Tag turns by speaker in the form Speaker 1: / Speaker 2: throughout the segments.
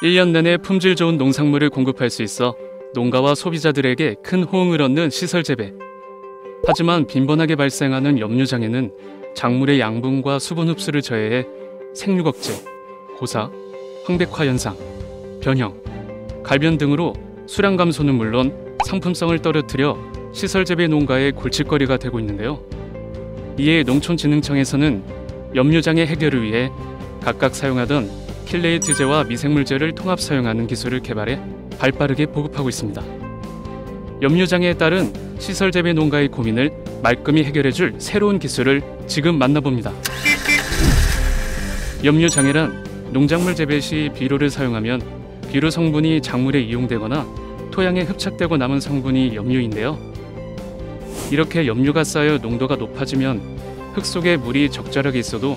Speaker 1: 1년 내내 품질 좋은 농산물을 공급할 수 있어 농가와 소비자들에게 큰 호응을 얻는 시설 재배. 하지만 빈번하게 발생하는 염류장애는 작물의 양분과 수분 흡수를 저해해 생육 억제, 고사, 황백화 현상, 변형, 갈변 등으로 수량 감소는 물론 상품성을 떨어뜨려 시설 재배 농가의 골칫거리가 되고 있는데요. 이에 농촌진흥청에서는 염류장애 해결을 위해 각각 사용하던 킬레이트제와 미생물제를 통합 사용하는 기술을 개발해 발빠르게 보급하고 있습니다. 염류장애에 따른 시설 재배 농가의 고민을 말끔히 해결해줄 새로운 기술을 지금 만나봅니다. 염류장애란 농작물 재배 시 비료를 사용하면 비료 성분이 작물에 이용되거나 토양에 흡착되고 남은 성분이 염류인데요. 이렇게 염류가 쌓여 농도가 높아지면 흙 속에 물이 적절하게 있어도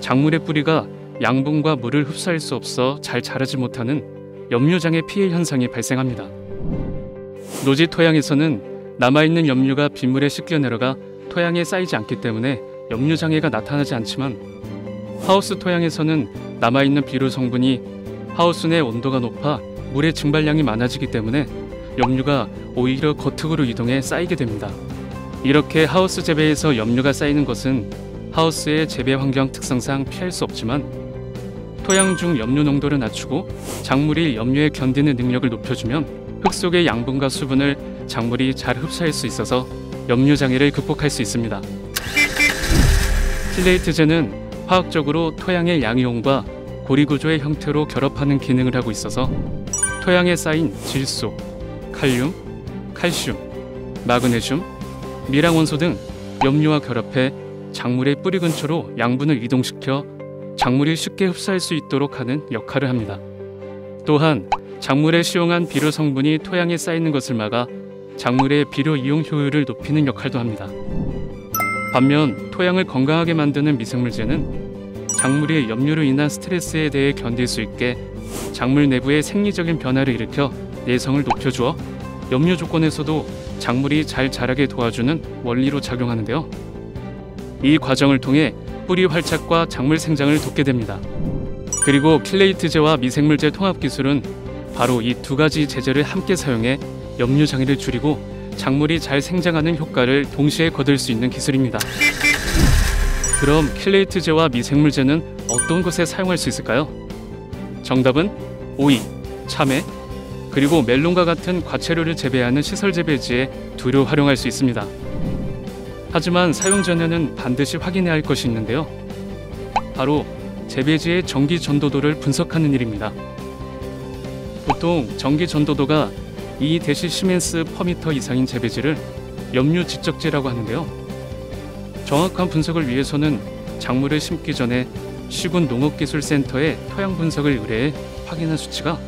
Speaker 1: 작물의 뿌리가 양분과 물을 흡수할 수 없어 잘 자라지 못하는 염류장애 피해 현상이 발생합니다. 노지 토양에서는 남아있는 염류가 빗물에 씻겨 내려가 토양에 쌓이지 않기 때문에 염류장애가 나타나지 않지만 하우스 토양에서는 남아있는 비료 성분이 하우스 내 온도가 높아 물의 증발량이 많아지기 때문에 염류가 오히려 겉흙으로 이동해 쌓이게 됩니다. 이렇게 하우스 재배에서 염류가 쌓이는 것은 하우스의 재배 환경 특성상 피할 수 없지만 토양 중 염류 농도를 낮추고 작물이 염류에 견디는 능력을 높여주면 흙 속의 양분과 수분을 작물이 잘 흡수할 수 있어서 염류장애를 극복할 수 있습니다. 킬레이트제는 화학적으로 토양의 양이온과 고리구조의 형태로 결합하는 기능을 하고 있어서 토양에 쌓인 질소, 칼륨, 칼슘, 마그네슘, 미량원소 등 염류와 결합해 작물의 뿌리 근처로 양분을 이동시켜 작물이 쉽게 흡수할 수 있도록 하는 역할을 합니다. 또한 작물에 시용한 비료 성분이 토양에 쌓이는 것을 막아 작물의 비료 이용 효율을 높이는 역할도 합니다. 반면 토양을 건강하게 만드는 미생물제는 작물이 염류로 인한 스트레스에 대해 견딜 수 있게 작물 내부의 생리적인 변화를 일으켜 내성을 높여주어 염류 조건에서도 작물이 잘 자라게 도와주는 원리로 작용하는데요. 이 과정을 통해 뿌리 활착과 작물 생장을 돕게 됩니다. 그리고 킬레이트제와 미생물제 통합 기술은 바로 이 두 가지 제제를 함께 사용해 염류 장애를 줄이고 작물이 잘 생장하는 효과를 동시에 거둘 수 있는 기술입니다. 그럼 킬레이트제와 미생물제는 어떤 것에 사용할 수 있을까요? 정답은 오이, 참외, 그리고 멜론과 같은 과채료를 재배하는 시설 재배지에 두루 활용할 수 있습니다. 하지만 사용 전에는 반드시 확인해야 할 것이 있는데요. 바로 재배지의 전기 전도도를 분석하는 일입니다. 보통 전기 전도도가 2dC/m 이상인 재배지를 염류 직접지라고 하는데요. 정확한 분석을 위해서는 작물을 심기 전에 시군 농업기술센터에 토양 분석을 의뢰해 확인한 수치가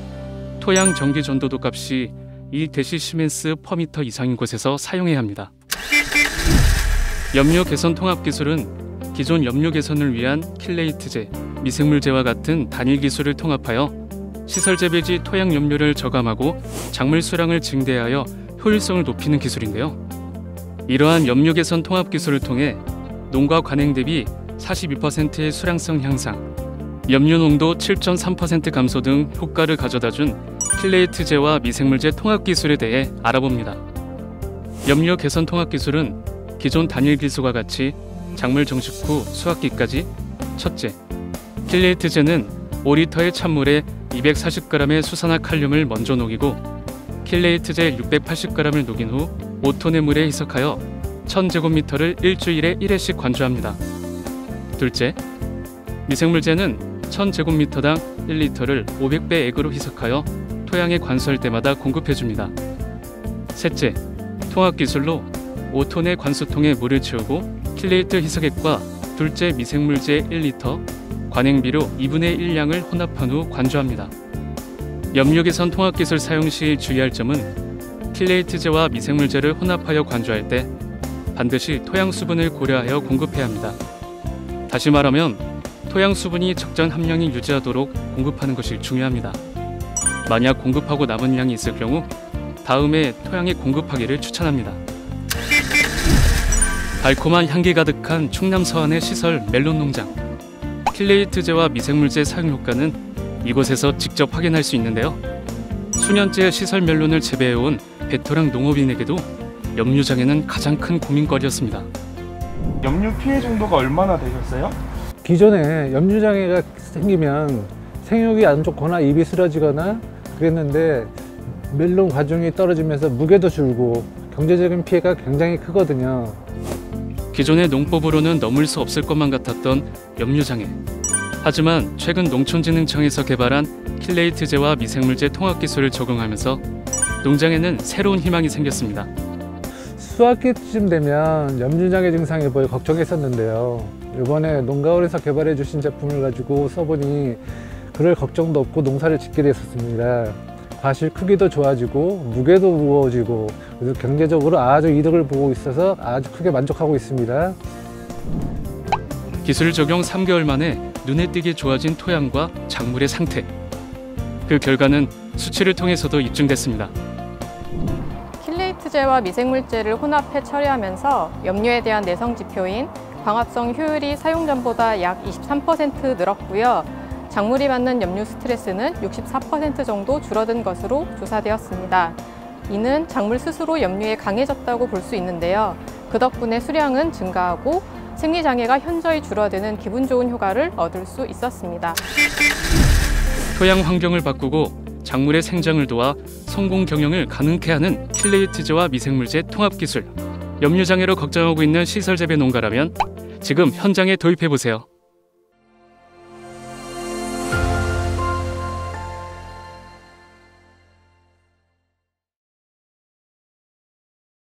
Speaker 1: 토양 전기 전도도 값이 1dC/m 이상인 곳에서 사용해야 합니다. 염류 개선 통합 기술은 기존 염류 개선을 위한 킬레이트제, 미생물제와 같은 단일 기술을 통합하여 시설 재배지 토양 염류를 저감하고 작물 수량을 증대하여 효율성을 높이는 기술인데요. 이러한 염류 개선 통합 기술을 통해 농가 관행 대비 42%의 수량성 향상, 염류 농도 7.3% 감소 등 효과를 가져다준 킬레이트제와 미생물제 통합 기술에 대해 알아봅니다. 염류 개선 통합 기술은 기존 단일 기술과 같이 작물 정식 후 수확기까지 첫째, 킬레이트제는 5리터의 찬물에 240g의 수산화 칼륨을 먼저 녹이고 킬레이트제 680g을 녹인 후 5톤의 물에 희석하여 1000제곱미터를 일주일에 1회씩 관주합니다. 둘째, 미생물제는 1000제곱미터당 1리터를 500배 액으로 희석하여 토양에 관수할 때마다 공급해줍니다. 셋째, 통합기술로 5톤의 관수통에 물을 채우고 킬레이트 희석액과 둘째 미생물제 1리터, 관행비료 2분의 1량을 혼합한 후 관주합니다. 염류 개선 통합기술 사용 시 주의할 점은 킬레이트제와 미생물제를 혼합하여 관주할 때 반드시 토양 수분을 고려하여 공급해야 합니다. 다시 말하면 토양 수분이 적정 함량이 유지하도록 공급하는 것이 중요합니다. 만약 공급하고 남은 양이 있을 경우 다음에 토양에 공급하기를 추천합니다. 달콤한 향기 가득한 충남 서안의 시설 멜론 농장. 킬레이트제와 미생물제 사용 효과는 이곳에서 직접 확인할 수 있는데요. 수년째 시설 멜론을 재배해온 베테랑 농업인에게도 염류장애는 가장 큰 고민거리였습니다.
Speaker 2: 염류 피해 정도가 얼마나 되셨어요?
Speaker 3: 기존에 염류장애가 생기면 생육이 안 좋거나 입이 쓰러지거나 그랬는데 멜론 과중이 떨어지면서 무게도 줄고 경제적인 피해가 굉장히 크거든요.
Speaker 1: 기존의 농법으로는 넘을 수 없을 것만 같았던 염류장애. 하지만 최근 농촌진흥청에서 개발한 킬레이트제와 미생물제 통합 기술을 적용하면서 농장에는 새로운 희망이 생겼습니다.
Speaker 3: 수학기쯤 되면 염류장애 증상이 보여 걱정했었는데요. 이번에 농가원에서 개발해 주신 제품을 가지고 써보니 그럴 걱정도 없고 농사를 짓게 됐었습니다. 과실 크기도 좋아지고 무게도 무거워지고 그래서 경제적으로 아주 이득을 보고 있어서 아주 크게 만족하고 있습니다.
Speaker 1: 기술 적용 3개월 만에 눈에 띄게 좋아진 토양과 작물의 상태. 그 결과는 수치를 통해서도 입증됐습니다.
Speaker 4: 킬레이트제와 미생물제를 혼합해 처리하면서 염류에 대한 내성 지표인 광합성 효율이 사용 전보다 약 23% 늘었고요. 작물이 받는 염류 스트레스는 64% 정도 줄어든 것으로 조사되었습니다. 이는 작물 스스로 염류에 강해졌다고 볼 수 있는데요. 그 덕분에 수량은 증가하고 생리장애가 현저히 줄어드는 기분 좋은 효과를 얻을 수 있었습니다.
Speaker 1: 토양 환경을 바꾸고 작물의 생장을 도와 성공 경영을 가능케 하는 킬레이트제와 미생물제 통합 기술. 염류장애로 걱정하고 있는 시설재배 농가라면 지금 현장에 도입해 보세요.